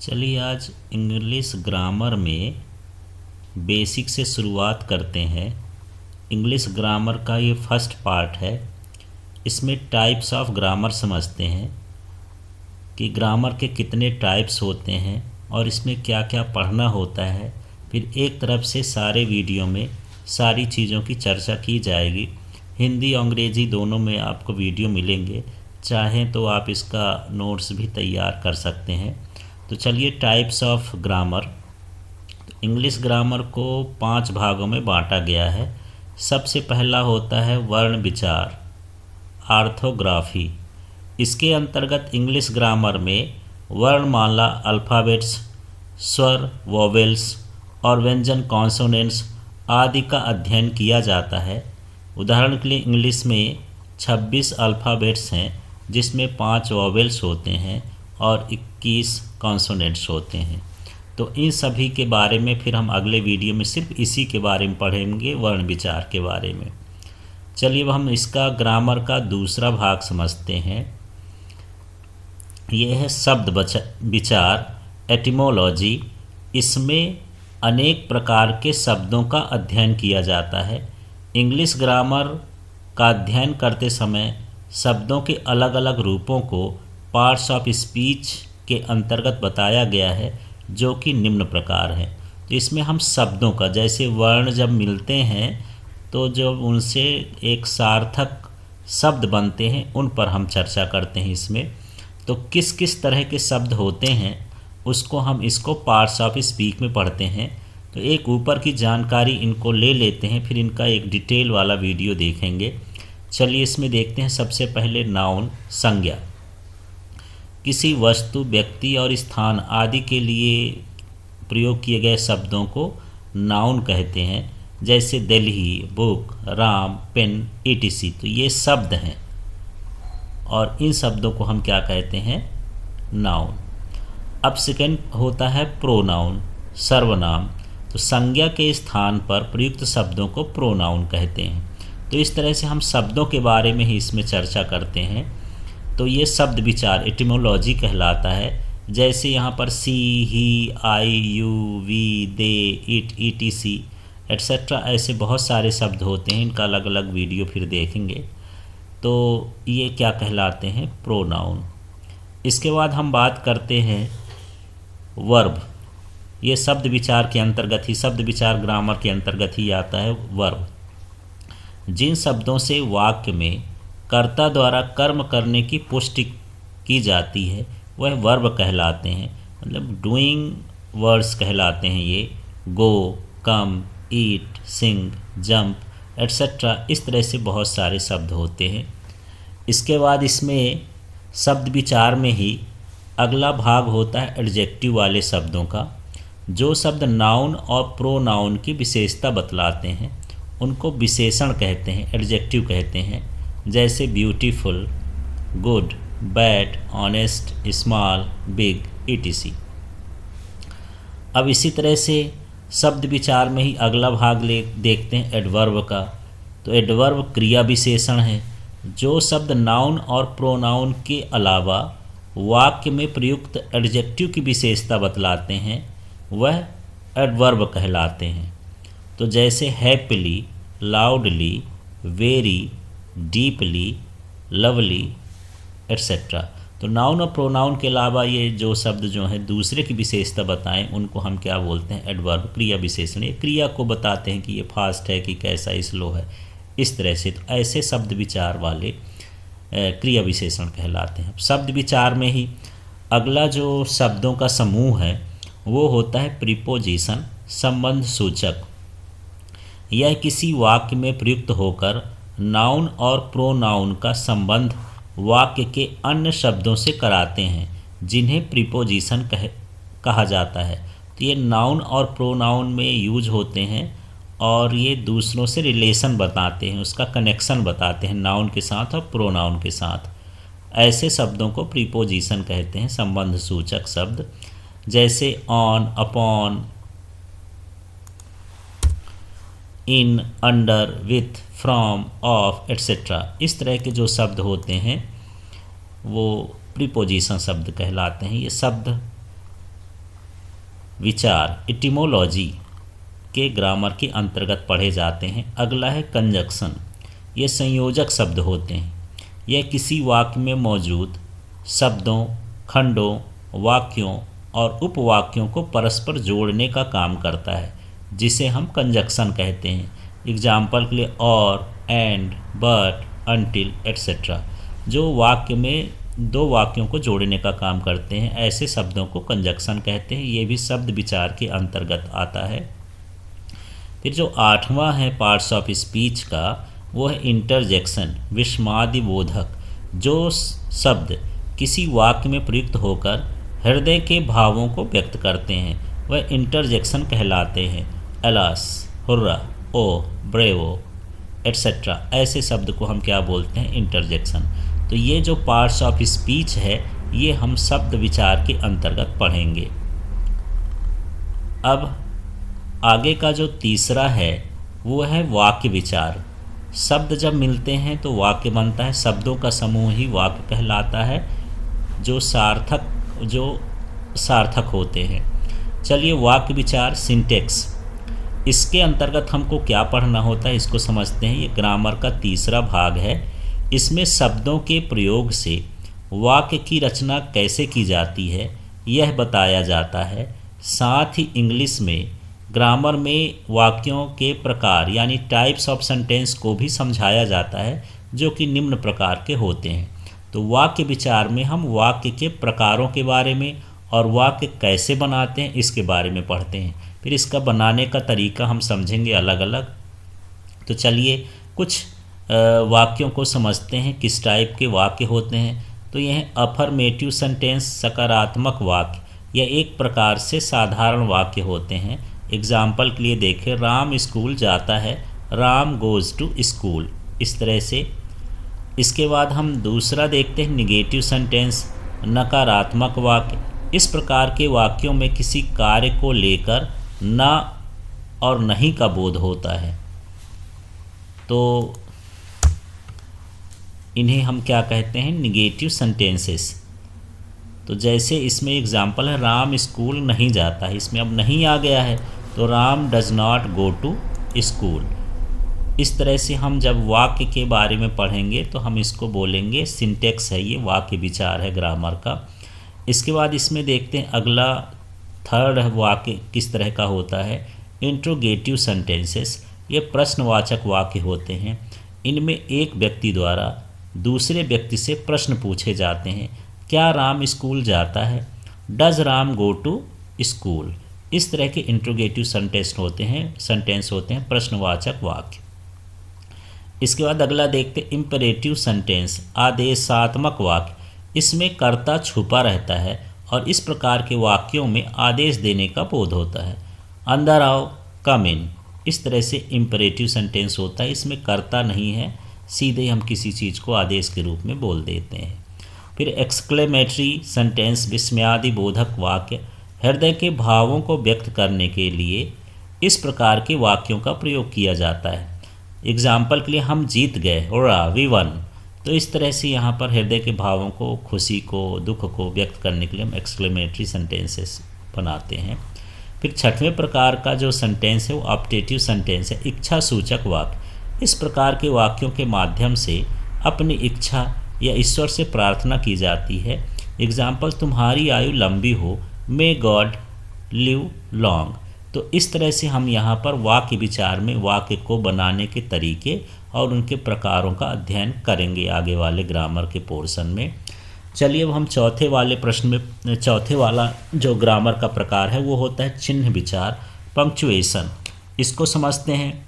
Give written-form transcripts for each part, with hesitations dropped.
चलिए आज English grammar में बेसिक से शुरुआत करते हैं। इंग्लिश ग्रामर का ये फर्स्ट पार्ट है। इसमें टाइप्स ऑफ ग्रामर समझते हैं कि ग्रामर के कितने टाइप्स होते हैं और इसमें क्या क्या पढ़ना होता है। फिर एक तरफ से सारे वीडियो में सारी चीज़ों की चर्चा की जाएगी। हिंदी और अंग्रेज़ी दोनों में आपको वीडियो मिलेंगे, चाहें तो आप इसका नोट्स भी तैयार कर सकते हैं। तो चलिए टाइप्स ऑफ ग्रामर। तो इंग्लिश ग्रामर को 5 भागों में बांटा गया है। सबसे पहला होता है वर्ण विचार, ऑर्थोग्राफी। इसके अंतर्गत इंग्लिश ग्रामर में वर्णमाला, अल्फ़ाबेट्स, स्वर, वोवेल्स और व्यंजन, कॉन्सोनेंट्स आदि का अध्ययन किया जाता है। उदाहरण के लिए इंग्लिश में 26 अल्फ़ाबेट्स हैं, जिसमें 5 वोवेल्स होते हैं और 21 कॉन्सोनेंट्स होते हैं। तो इन सभी के बारे में फिर हम अगले वीडियो में सिर्फ इसी के बारे में पढ़ेंगे, वर्ण विचार के बारे में। चलिए अब हम इसका ग्रामर का दूसरा भाग समझते हैं। यह है शब्द विचार, एटिमोलॉजी। इसमें अनेक प्रकार के शब्दों का अध्ययन किया जाता है। इंग्लिश ग्रामर का अध्ययन करते समय शब्दों के अलग अलग रूपों को पार्ट्स ऑफ स्पीच के अंतर्गत बताया गया है, जो कि निम्न प्रकार है। तो इसमें हम शब्दों का, जैसे वर्ण जब मिलते हैं तो जब उनसे एक सार्थक शब्द बनते हैं, उन पर हम चर्चा करते हैं। इसमें तो किस किस तरह के शब्द होते हैं उसको हम इसको पार्ट्स ऑफ स्पीच में पढ़ते हैं। तो एक ऊपर की जानकारी इनको ले लेते हैं, फिर इनका एक डिटेल वाला वीडियो देखेंगे। चलिए इसमें देखते हैं। सबसे पहले नाउन, संज्ञा। किसी वस्तु, व्यक्ति और स्थान आदि के लिए प्रयोग किए गए शब्दों को नाउन कहते हैं। जैसे Delhi, book, Ram, pen, etc। तो ये शब्द हैं और इन शब्दों को हम क्या कहते हैं? नाउन। अब सेकंड होता है प्रोनाउन, सर्वनाम। तो संज्ञा के स्थान पर प्रयुक्त शब्दों को प्रोनाउन कहते हैं। तो इस तरह से हम शब्दों के बारे में ही इसमें चर्चा करते हैं। तो ये शब्द विचार, एटिमोलॉजी कहलाता है। जैसे यहाँ पर she, he, I, you, we, they, it, etc etcetera ऐसे बहुत सारे शब्द होते हैं। इनका अलग अलग वीडियो फिर देखेंगे। तो ये क्या कहलाते हैं? प्रोनाउन। इसके बाद हम बात करते हैं वर्ब। ये शब्द विचार के अंतर्गत ही, शब्द विचार ग्रामर के अंतर्गत ही आता है वर्ब। जिन शब्दों से वाक्य में कर्ता द्वारा कर्म करने की पुष्टि की जाती है वह वर्ब कहलाते हैं। मतलब डूइंग वर्ड्स कहलाते हैं ये। गो, कम, ईट, सिंग, जंप एट्सेट्रा इस तरह से बहुत सारे शब्द होते हैं। इसके बाद इसमें शब्द विचार में ही अगला भाग होता है एडजेक्टिव वाले शब्दों का। जो शब्द नाउन और प्रोनाउन की विशेषता बतलाते हैं उनको विशेषण कहते हैं, एडजेक्टिव कहते हैं। जैसे beautiful, good, bad, honest, small, big, etc। अब इसी तरह से शब्द विचार में ही अगला भाग देखते हैं एडवर्ब का। तो एडवर्ब क्रिया विशेषण है। जो शब्द नाउन और प्रोनाउन के अलावा वाक्य में प्रयुक्त एडजेक्टिव की विशेषता बतलाते हैं वह एडवर्ब कहलाते हैं। तो जैसे happily, loudly, very, deeply, lovely etcetera. तो नाउन और प्रोनाउन के अलावा ये जो शब्द जो हैं दूसरे की विशेषता बताएं उनको हम क्या बोलते हैं? एडवर्ब, क्रिया विशेषण। ये क्रिया को बताते हैं कि ये फास्ट है कि कैसा स्लो है, इस तरह से। तो ऐसे शब्द विचार वाले क्रिया विशेषण कहलाते हैं। शब्द विचार में ही अगला जो शब्दों का समूह है वो होता है प्रीपोजिशन, संबंध सूचक। यह किसी वाक्य में प्रयुक्त होकर नाउन और प्रोनाउन का संबंध वाक्य के अन्य शब्दों से कराते हैं, जिन्हें प्रीपोजिशन कहा जाता है। तो ये नाउन और प्रोनाउन में यूज होते हैं और ये दूसरों से रिलेशन बताते हैं, उसका कनेक्शन बताते हैं नाउन के साथ और प्रोनाउन के साथ। ऐसे शब्दों को प्रीपोजिशन कहते हैं, संबंध सूचक शब्द। जैसे on, upon, in, under, with, from, of etcetera इस तरह के जो शब्द होते हैं वो प्रीपोजिशन शब्द कहलाते हैं। ये शब्द विचार इटिमोलॉजी के ग्रामर के अंतर्गत पढ़े जाते हैं। अगला है कंजक्शन। ये संयोजक शब्द होते हैं। यह किसी वाक्य में मौजूद शब्दों, खंडों, वाक्यों और उपवाक्यों को परस्पर जोड़ने का काम करता है, जिसे हम कंजक्शन कहते हैं। एग्जाम्पल के लिए और, एंड, बट, अनटिल एट्सेट्रा, जो वाक्य में दो वाक्यों को जोड़ने का काम करते हैं, ऐसे शब्दों को कंजक्शन कहते हैं। ये भी शब्द विचार के अंतर्गत आता है। फिर जो 8वां है पार्ट्स ऑफ स्पीच का, वो है इंटरजेक्शन, विस्मयादिबोधक। जो शब्द किसी वाक्य में प्रयुक्त होकर हृदय के भावों को व्यक्त करते हैं, वह इंटरजेक्शन कहलाते हैं। अलास, हुर्रा, ओ, ब्रेवो एट्सेट्रा, ऐसे शब्द को हम क्या बोलते हैं? इंटरजेक्शन। तो ये जो पार्ट्स ऑफ स्पीच है, ये हम शब्द विचार के अंतर्गत पढ़ेंगे। अब आगे का जो तीसरा है वो है वाक्य विचार। शब्द जब मिलते हैं तो वाक्य बनता है। शब्दों का समूह ही वाक्य कहलाता है, जो सार्थक होते हैं। चलिए वाक्य विचार, सिंटेक्स, इसके अंतर्गत हमको क्या पढ़ना होता है, इसको समझते हैं। ये ग्रामर का तीसरा भाग है। इसमें शब्दों के प्रयोग से वाक्य की रचना कैसे की जाती है, यह बताया जाता है। साथ ही इंग्लिश में ग्रामर में वाक्यों के प्रकार यानी टाइप्स ऑफ सेंटेंस को भी समझाया जाता है, जो कि निम्न प्रकार के होते हैं। तो वाक्य विचार में हम वाक्य के प्रकारों के बारे में और वाक्य कैसे बनाते हैं इसके बारे में पढ़ते हैं। फिर इसका बनाने का तरीका हम समझेंगे अलग अलग। तो चलिए कुछ वाक्यों को समझते हैं, किस टाइप के वाक्य होते हैं। तो यह अफर्मेटिव सेंटेंस, सकारात्मक वाक्य, यह एक प्रकार से साधारण वाक्य होते हैं। एग्जाम्पल के लिए देखें, राम स्कूल जाता है, राम गोज़ टू स्कूल, इस तरह से। इसके बाद हम दूसरा देखते हैं निगेटिव सेंटेंस, नकारात्मक वाक्य। इस प्रकार के वाक्यों में किसी कार्य को लेकर ना और नहीं का बोध होता है, तो इन्हें हम क्या कहते हैं? Negative sentences. तो जैसे इसमें एग्जाम्पल है, राम स्कूल नहीं जाता है, इसमें अब नहीं आ गया है, तो Ram does not go to school. इस तरह से हम जब वाक्य के बारे में पढ़ेंगे तो हम इसको बोलेंगे सिंटेक्स है, ये वाक्य विचार है ग्रामर का। इसके बाद इसमें देखते हैं अगला थर्ड वाक्य किस तरह का होता है, इंट्रोगेटिव सेंटेंसेस। ये प्रश्नवाचक वाक्य होते हैं। इनमें एक व्यक्ति द्वारा दूसरे व्यक्ति से प्रश्न पूछे जाते हैं। क्या राम स्कूल जाता है? Does Ram go to school? इस तरह के इंट्रोगेटिव सेंटेंस होते हैं प्रश्नवाचक वाक्य। इसके बाद अगला देखते इंपरेटिव सेंटेंस, आदेशात्मक वाक्य। इसमें कर्ता छुपा रहता है और इस प्रकार के वाक्यों में आदेश देने का बोध होता है। अंदर आओ, कम इन, इस तरह से इंपरेटिव सेंटेंस होता है। इसमें कर्ता नहीं है, सीधे हम किसी चीज़ को आदेश के रूप में बोल देते हैं। फिर एक्सक्लेमेटरी सेंटेंस, विस्मयादिबोधक वाक्य। हृदय के भावों को व्यक्त करने के लिए इस प्रकार के वाक्यों का प्रयोग किया जाता है। एग्जाम्पल के लिए, हम जीत गए, होरा वी वन। तो इस तरह से यहाँ पर हृदय के भावों को, खुशी को, दुख को व्यक्त करने के लिए हम एक्सक्लेमेटरी सेंटेंसेस बनाते हैं। फिर 6वें प्रकार का जो सेंटेंस है वो ऑप्टेटिव सेंटेंस है, इच्छा सूचक वाक्य। इस प्रकार के वाक्यों के माध्यम से अपनी इच्छा या ईश्वर से प्रार्थना की जाती है। एग्जाम्पल, तुम्हारी आयु लंबी हो, मे गॉड लिव लॉन्ग। तो इस तरह से हम यहाँ पर वाक्य विचार में वाक्य को बनाने के तरीके और उनके प्रकारों का अध्ययन करेंगे आगे वाले ग्रामर के पोर्शन में। चलिए अब हम चौथे वाला जो ग्रामर का प्रकार है वो होता है चिन्ह विचार, पंक्चुएशन। इसको समझते हैं।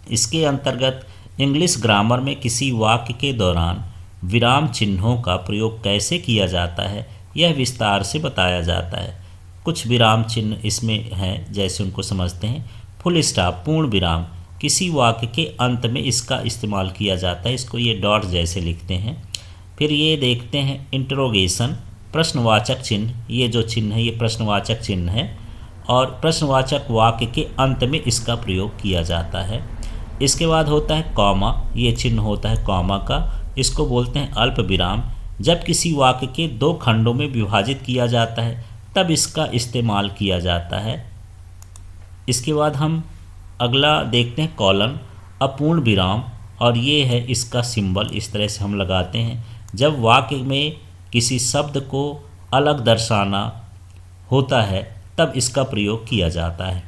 इसके अंतर्गत इंग्लिश ग्रामर में किसी वाक्य के दौरान विराम चिन्हों का प्रयोग कैसे किया जाता है, यह विस्तार से बताया जाता है। कुछ विराम चिन्ह इसमें हैं, जैसे उनको समझते हैं। फुल स्टॉप, पूर्ण विराम, किसी वाक्य के अंत में इसका इस्तेमाल किया जाता है, इसको ये डॉट जैसे लिखते हैं। फिर ये देखते हैं इंटरोगेशन, प्रश्नवाचक चिन्ह। ये जो चिन्ह है ये प्रश्नवाचक चिन्ह है और प्रश्नवाचक वाक्य के अंत में इसका प्रयोग किया जाता है। इसके बाद होता है कॉमा, ये चिन्ह होता है कॉमा का, इसको बोलते हैं अल्प विराम। जब किसी वाक्य के 2 खंडों में विभाजित किया जाता है तब इसका इस्तेमाल किया जाता है। इसके बाद हम अगला देखते हैं कॉलन, अपूर्ण विराम, और ये है इसका सिंबल। इस तरह से हम लगाते हैं जब वाक्य में किसी शब्द को अलग दर्शाना होता है, तब इसका प्रयोग किया जाता है।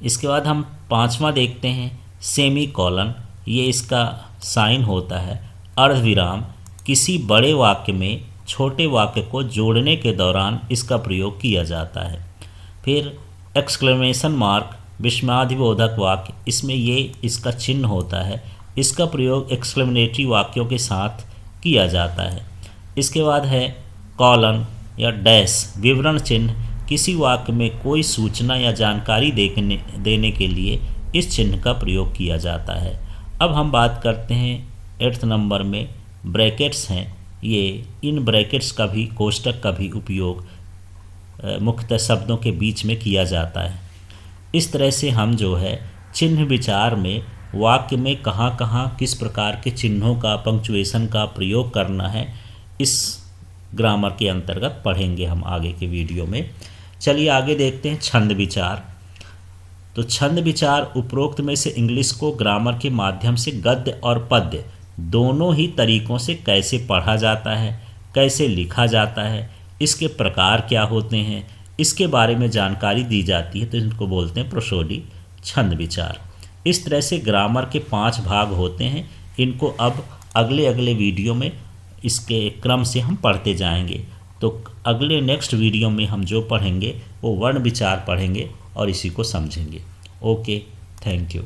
इसके बाद हम पांचवा देखते हैं सेमी कॉलन, ये इसका साइन होता है। अर्धविराम, किसी बड़े वाक्य में छोटे वाक्य को जोड़ने के दौरान इसका प्रयोग किया जाता है। फिर एक्सक्लेमेशन मार्क, विस्मयादिबोधक वाक्य, इसमें ये इसका चिन्ह होता है। इसका प्रयोग एक्सक्लेमेटरी वाक्यों के साथ किया जाता है। इसके बाद है कॉलन या डैश, विवरण चिन्ह, किसी वाक्य में कोई सूचना या जानकारी देने के लिए इस चिन्ह का प्रयोग किया जाता है। अब हम बात करते हैं 8th नंबर में ब्रैकेट्स हैं। ये इन ब्रैकेट्स का भी, कोष्टक का भी उपयोग मुख्यतः शब्दों के बीच में किया जाता है। इस तरह से हम जो है चिन्ह विचार में वाक्य में कहाँ कहाँ किस प्रकार के चिन्हों का, पंक्चुएशन का प्रयोग करना है, इस ग्रामर के अंतर्गत पढ़ेंगे हम आगे के वीडियो में। चलिए आगे देखते हैं छंद विचार। तो छंद विचार उपरोक्त में से इंग्लिश को ग्रामर के माध्यम से गद्य और पद्य दोनों ही तरीकों से कैसे पढ़ा जाता है, कैसे लिखा जाता है, इसके प्रकार क्या होते हैं, इसके बारे में जानकारी दी जाती है। तो इनको बोलते हैं प्रोसोडी छंद विचार। इस तरह से ग्रामर के 5 भाग होते हैं। इनको अब अगले अगले वीडियो में इसके क्रम से हम पढ़ते जाएंगे। तो अगले नेक्स्ट वीडियो में हम जो पढ़ेंगे वो वर्ण विचार पढ़ेंगे और इसी को समझेंगे। Okay, thank you.